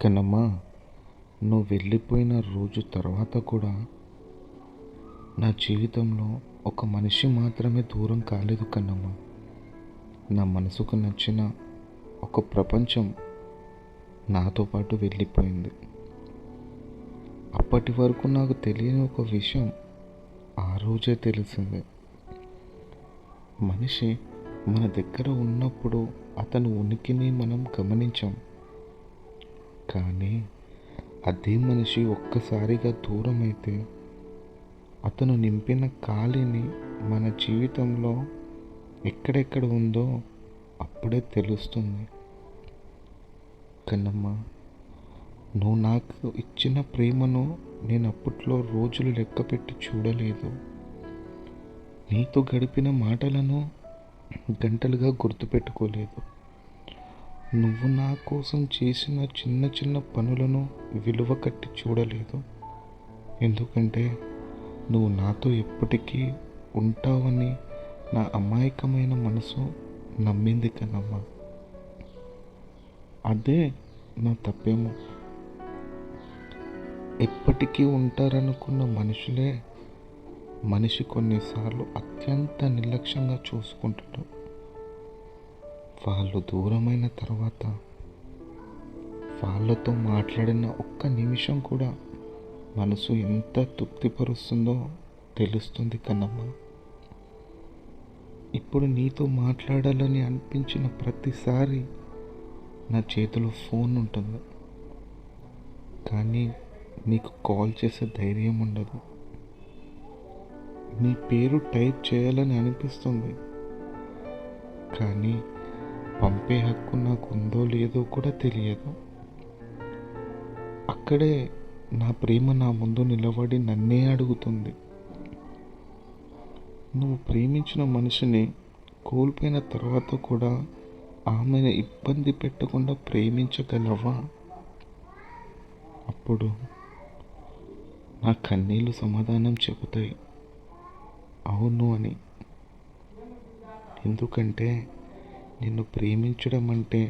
కన్నమ్మా, నువ్వు వెళ్ళిపోయిన రోజు తర్వాత కూడా నా జీవితంలో ఒక మనిషి మాత్రమే దూరం కాలేదు కన్నమ్మా. నా మనసుకు నచ్చిన ఒక ప్రపంచం నాతో పాటు వెళ్ళిపోయింది. అప్పటి వరకు నాకు తెలియని ఒక విషయం ఆ రోజే తెలిసింది. మనిషి మన దగ్గర ఉన్నప్పుడు అతని ఉనికిని మనం గమనించాం, కానీ అదే మనిషి ఒక్కసారిగా దూరం అయితే అతను నింపిన ఖాళీని మన జీవితంలో ఎక్కడెక్కడ ఉందో అప్పుడే తెలుస్తుంది. కన్నమ్మ, నువ్వు నాకు ఇచ్చిన ప్రేమను నేను అప్పట్లో రోజులు లెక్కపెట్టి చూడలేదు. నీతో గడిపిన మాటలను గంటలుగా గుర్తుపెట్టుకోలేదు. నువ్వు నా కోసం చేసిన చిన్న చిన్న పనులను విలువ కట్టి చూడలేదు. ఎందుకంటే నువ్వు నాతో ఎప్పటికీ ఉంటావని నా అమాయకమైన మనసు నమ్మింది కన్నమ్మ. అదే నా తప్పేమో. ఎప్పటికీ ఉంటారనుకున్న మనుషులే మనిషి కొన్నిసార్లు అత్యంత నిర్లక్ష్యంగా చూసుకుంటాడు. వాళ్ళు దూరమైన తర్వాత వాళ్ళతో మాట్లాడిన ఒక్క నిమిషం కూడా మనసు ఎంత తృప్తిపరుస్తుందో తెలుస్తుంది కన్నమ్మ. ఇప్పుడు నీతో మాట్లాడాలని అనిపించిన ప్రతిసారి నా చేతిలో ఫోన్ ఉంటుంది, కానీ నీకు కాల్ చేసే ధైర్యం ఉండదు. నీ పేరు టైప్ చేయాలని అనిపిస్తుంది, కానీ పంపే హక్కు నాకు ఉందో లేదో కూడా తెలియదు. అక్కడే నా ప్రేమ నా ముందు నిలబడి నన్నే అడుగుతుంది, నువ్వు ప్రేమించిన మనిషిని కోల్పోయిన తర్వాత కూడా ఆమెను ఇబ్బంది పెట్టకుండా ప్రేమించగలవా? అప్పుడు నా కన్నీళ్ళు సమాధానం చెబుతాయి, అవును అని. ఎందుకంటే నిన్ను ప్రేమించడం అంటే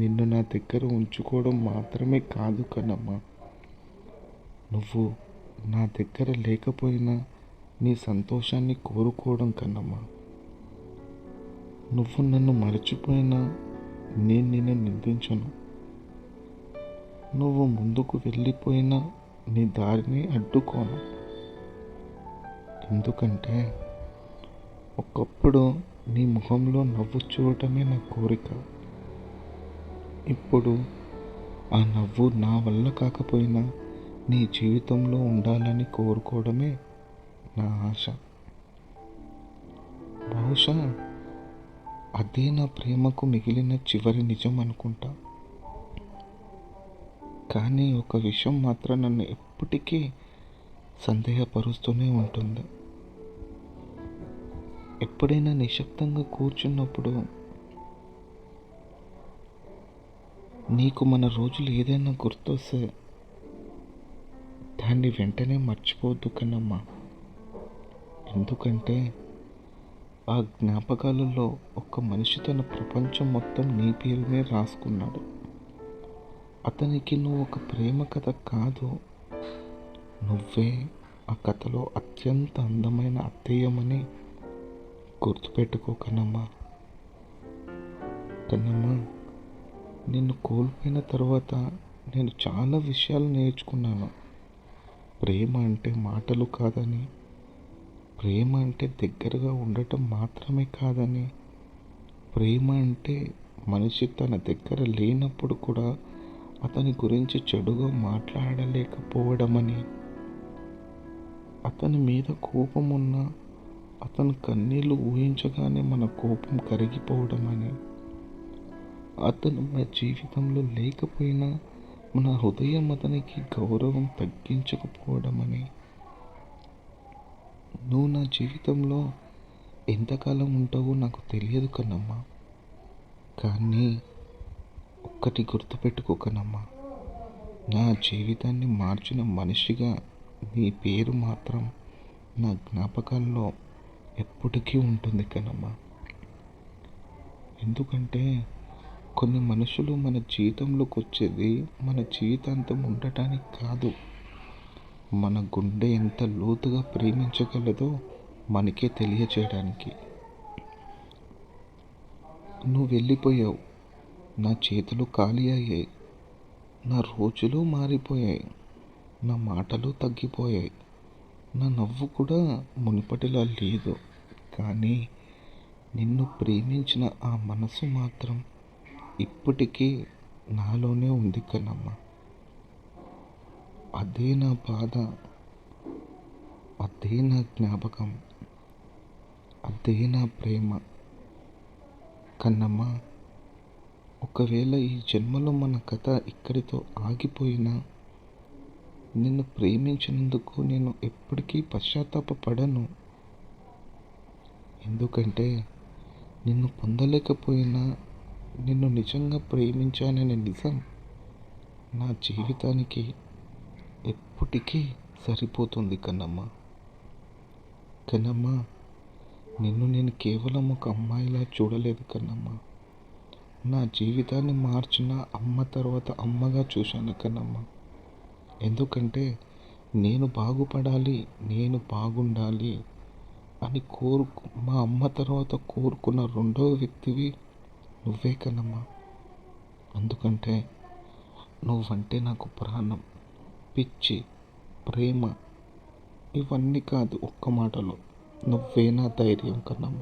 నిన్ను నా దగ్గర ఉంచుకోవడం మాత్రమే కాదు కన్నమ్మా. నువ్వు నా దగ్గర లేకపోయినా నీ సంతోషాన్ని కోరుకోవడం కన్నమ్మా. నువ్వు నన్ను మరచిపోయినా నేను నిన్ను నిందించను. నువ్వు ముందుకు వెళ్ళిపోయినా నీ దారిని అడ్డుకోను. ఎందుకంటే ఒకప్పుడు నీ ముఖంలో నవ్వు చూడటమే నా కోరిక. ఇప్పుడు ఆ నవ్వు నా వల్ల కాకపోయినా నీ జీవితంలో ఉండాలని కోరుకోవడమే నా ఆశ. బహుశా అదే నా ప్రేమకు మిగిలిన చివరి నిజం అనుకుంటా. కానీ ఒక విషయం మాత్రం నన్ను ఎప్పటికీ సందేహపరుస్తూనే ఉంటుంది. ఎప్పుడైనా నిశ్శబ్దంగా కూర్చున్నప్పుడు నీకు మన రోజులు ఏదైనా గుర్తొస్తే దాన్ని వెంటనే మర్చిపోవద్దు కన్నమ్మా. ఎందుకంటే ఆ జ్ఞాపకాలలో ఒక మనిషి తన ప్రపంచం మొత్తం నీ పేరునే రాసుకున్నాడు. అతనికి నువ్వు ఒక ప్రేమ కథ కాదు, నువ్వే ఆ కథలో అత్యంత అందమైన అత్తయ్యమని గుర్తుపెట్టుకో కన్నమ్మా. కన్నమ్మా, నిన్ను కోల్పోయిన తర్వాత నేను చాలా విషయాలు నేర్చుకున్నాను. ప్రేమ అంటే మాటలు కాదని, ప్రేమ అంటే దగ్గరగా ఉండటం మాత్రమే కాదని, ప్రేమ అంటే మనిషి తన దగ్గర లేనప్పుడు కూడా అతని గురించి చెడుగా మాట్లాడలేకపోవడమని, అతని మీద కోపం ఉన్నా అతని కన్నీళ్ళు ఊహించగానే మన కోపం కరిగిపోవడమని, అతను మన జీవితంలో లేకపోయినా మన హృదయం అతనికి గౌరవం తగ్గించకపోవడమని. నువ్వు నా జీవితంలో ఎంతకాలం ఉంటావో నాకు తెలియదు కన్నమ్మా, కానీ ఒక్కటి గుర్తుపెట్టుకో కన్నమ్మా, నా జీవితాన్ని మార్చిన మనిషిగా నీ పేరు మాత్రం నా జ్ఞాపకాల్లో ఎప్పటికీ ఉంటుంది కన్నమ్మా. ఎందుకంటే కొన్ని మనుషులు మన జీవితంలోకి వచ్చేది మన జీవితాంతం ఉండటానికి కాదు, మన గుండె ఎంత లోతుగా ప్రేమించగలదో మనకే తెలియచేయడానికి. నువ్వు వెళ్ళిపోయావు, నా చేతులు ఖాళీ అయ్యాయి, నా రోజులు మారిపోయాయి, నా మాటలు తగ్గిపోయాయి, నా నవ్వు కూడా మునుపటిలా లేదు. కానీ నిన్ను ప్రేమించిన ఆ మనసు మాత్రం ఇప్పటికీ నాలోనే ఉంది కన్నమ్మ. అదే నా బాధ, అదే నా జ్ఞాపకం, అదే నా ప్రేమ. కన్నమ్మ, ఒకవేళ ఈ జన్మలో మన కథ ఇక్కడితో ఆగిపోయినా నిన్ను ప్రేమించినందుకు నేను ఎప్పటికీ పశ్చాత్తాపపడను. ఎందుకంటే నిన్ను పొందలేకపోయినా నిన్ను నిజంగా ప్రేమించాననే నిజం నా జీవితానికి ఎప్పటికీ సరిపోతుంది కన్నమ్మ. కన్నమ్మ, నిన్ను నేను కేవలం ఒక అమ్మాయిలా చూడలేదు కన్నమ్మ. నా జీవితాన్ని మార్చిన అమ్మ తర్వాత అమ్మగా చూశాను కన్నమ్మ. ఎందుకంటే నేను బాగుపడాలి, నేను బాగుండాలి అని మా అమ్మ తర్వాత కోరుకున్న రెండవ వ్యక్తివి నువ్వే కన్నమ్మ. ఎందుకంటే నువ్వంటే నాకు ప్రాణం, పిచ్చి, ప్రేమ. ఇవన్నీ కాదు, ఒక్క మాటలో నువ్వే నా ధైర్యం కన్నమ్మ.